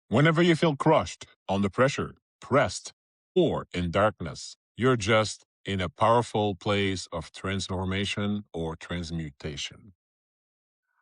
Whenever you feel crushed, under pressure, pressed, or in darkness, you're just in a powerful place of transformation or transmutation.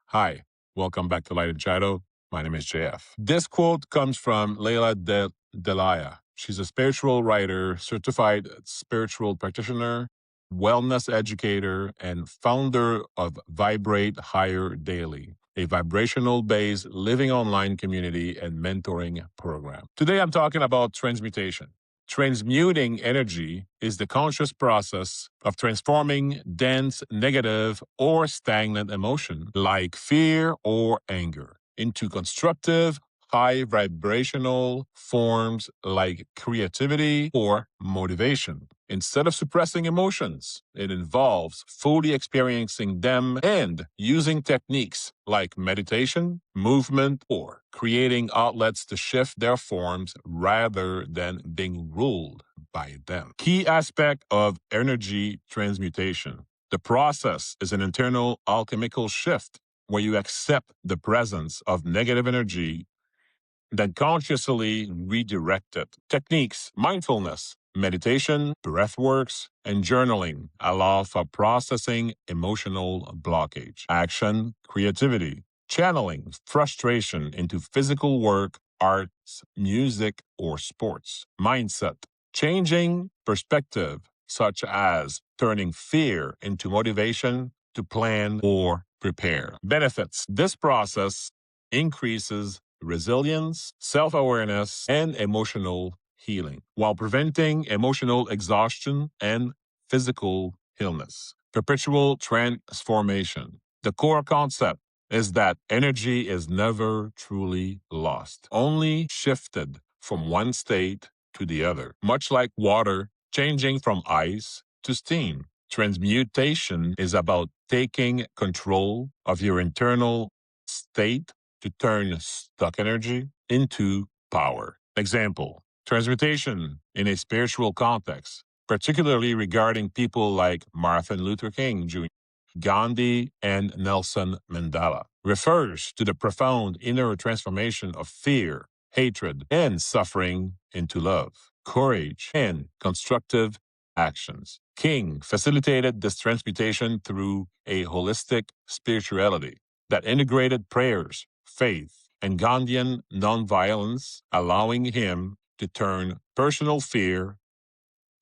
Hi, welcome back to Light and Shadow. My name is JF. This quote comes from Leila Delia. She's a spiritual writer, certified spiritual practitioner, wellness educator, and founder of Vibrate Higher Daily, a vibrational-based living online community and mentoring program. Today, I'm talking about transmutation. Transmuting energy is the conscious process of transforming dense, negative, or stagnant emotion, like fear or anger, into constructive, high vibrational forms like creativity or motivation. Instead of suppressing emotions, it involves fully experiencing them and using techniques like meditation, movement, or creating outlets to shift their forms rather than being ruled by them. Key aspect of energy transmutation. The process is an internal alchemical shift where you accept the presence of negative energy, then consciously redirect it. Techniques, mindfulness, meditation, breath works, and journaling allow for processing emotional blockage. Action, creativity, channeling frustration into physical work, arts, music, or sports. Mindset, changing perspective, such as turning fear into motivation to plan or prepare. Benefits. This process increases resilience, self awareness, and emotional healing, while preventing emotional exhaustion and physical illness. Perpetual transformation. The core concept is that energy is never truly lost, only shifted from one state to the other, much like water changing from ice to steam. Transmutation is about taking control of your internal state to turn stuck energy into power. Example, transmutation in a spiritual context, particularly regarding people like Martin Luther King Jr., Gandhi, and Nelson Mandela, refers to the profound inner transformation of fear, hatred, and suffering into love, courage, and constructive actions. King facilitated this transmutation through a holistic spirituality that integrated prayers, faith, and Gandhian nonviolence, allowing him to turn personal fear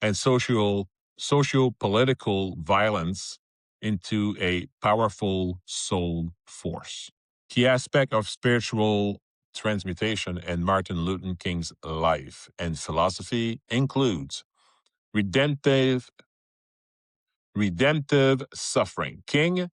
and socio-political violence into a powerful soul force. Key aspect of spiritual transmutation in Martin Luther King's life and philosophy includes redemptive suffering. King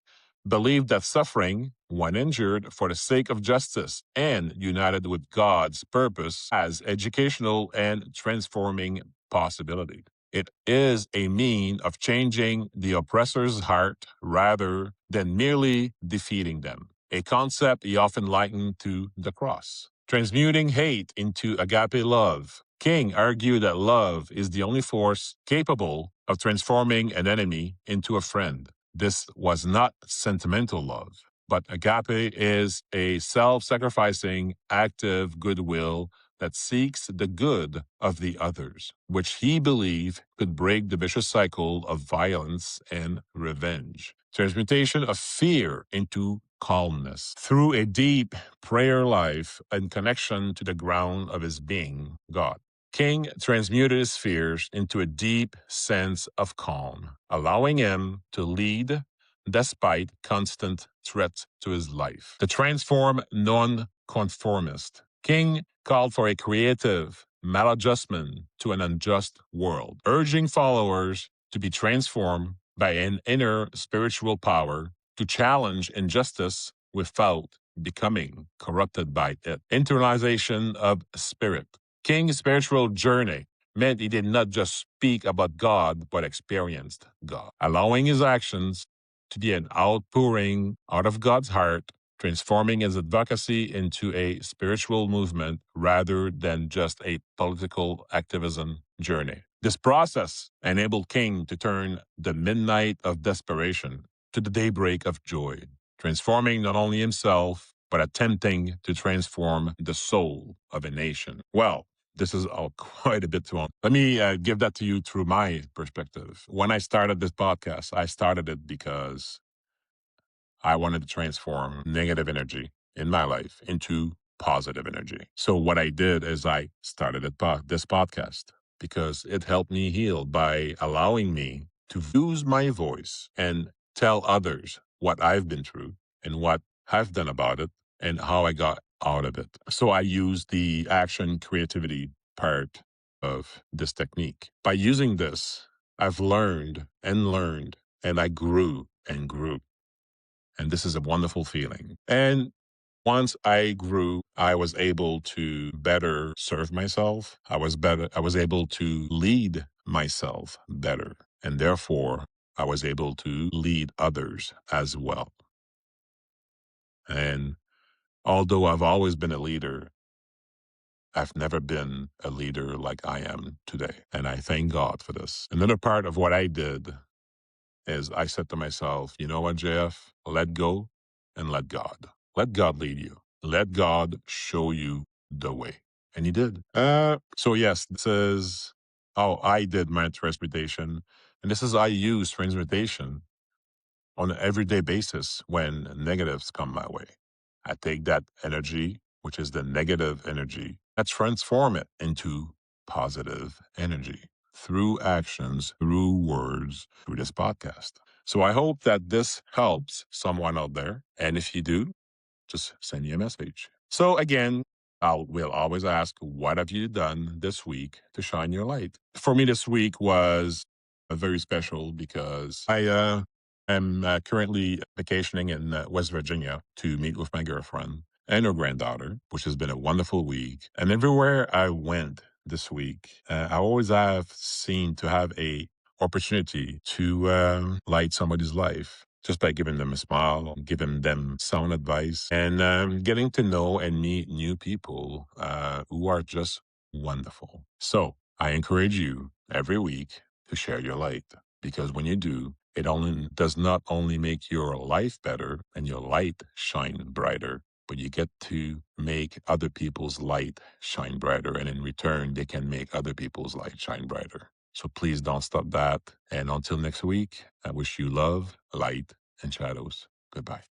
believed that suffering, when injured for the sake of justice and united with God's purpose, has educational and transforming possibility. It is a mean of changing the oppressor's heart rather than merely defeating them, a concept he often likened to the cross. Transmuting hate into agape love. King argued that love is the only force capable of transforming an enemy into a friend. This was not sentimental love, but agape is a self-sacrificing, active goodwill that seeks the good of the others, which he believed could break the vicious cycle of violence and revenge. Transmutation of fear into calmness through a deep prayer life and connection to the ground of his being, God. King transmuted his fears into a deep sense of calm, allowing him to lead despite constant threats to his life. The transformed nonconformist. King called for a creative maladjustment to an unjust world, urging followers to be transformed by an inner spiritual power to challenge injustice without becoming corrupted by it. Internalization of spirit. King's spiritual journey meant he did not just speak about God, but experienced God, allowing his actions to be an outpouring out of God's heart, transforming his advocacy into a spiritual movement rather than just a political activism journey. This process enabled King to turn the midnight of desperation to the daybreak of joy, transforming not only himself, but attempting to transform the soul of a nation. Well, this is quite a bit too long. Let me give that to you through my perspective. When I started this podcast, I started it because I wanted to transform negative energy in my life into positive energy. So what I did is I started this podcast because it helped me heal by allowing me to use my voice and tell others what I've been through and what I've done about it and how I got out of it. So I used the action creativity part of this technique. By using this, I've learned and I grew and grew. And this is a wonderful feeling. And once I grew, I was able to better serve myself. I was able to lead myself better. And therefore, I was able to lead others as well. And although I've always been a leader, I've never been a leader like I am today. And I thank God for this. Another part of what I did is I said to myself, you know what, JF, let go and let God. Let God lead you. Let God show you the way. And he did. So yes, this is how I did my transmutation. And this is I use transmutation on an everyday basis when negatives come my way. I take that energy, which is the negative energy, I transform it into positive energy through actions, through words, through this podcast. So I hope that this helps someone out there. And if you do, just send me a message. So again, we'll always ask, what have you done this week to shine your light? For me, this week was very special because I am currently vacationing in West Virginia to meet with my girlfriend and her granddaughter, which has been a wonderful week. And everywhere I went this week, I always have seemed to have a opportunity to light somebody's life just by giving them a smile, giving them sound advice, and getting to know and meet new people who are just wonderful. So I encourage you every week to share your light, because when you do, it only does not only make your life better and your light shine brighter, but you get to make other people's light shine brighter. And in return, they can make other people's light shine brighter. So please don't stop that. And until next week, I wish you love, light, and shadows. Goodbye.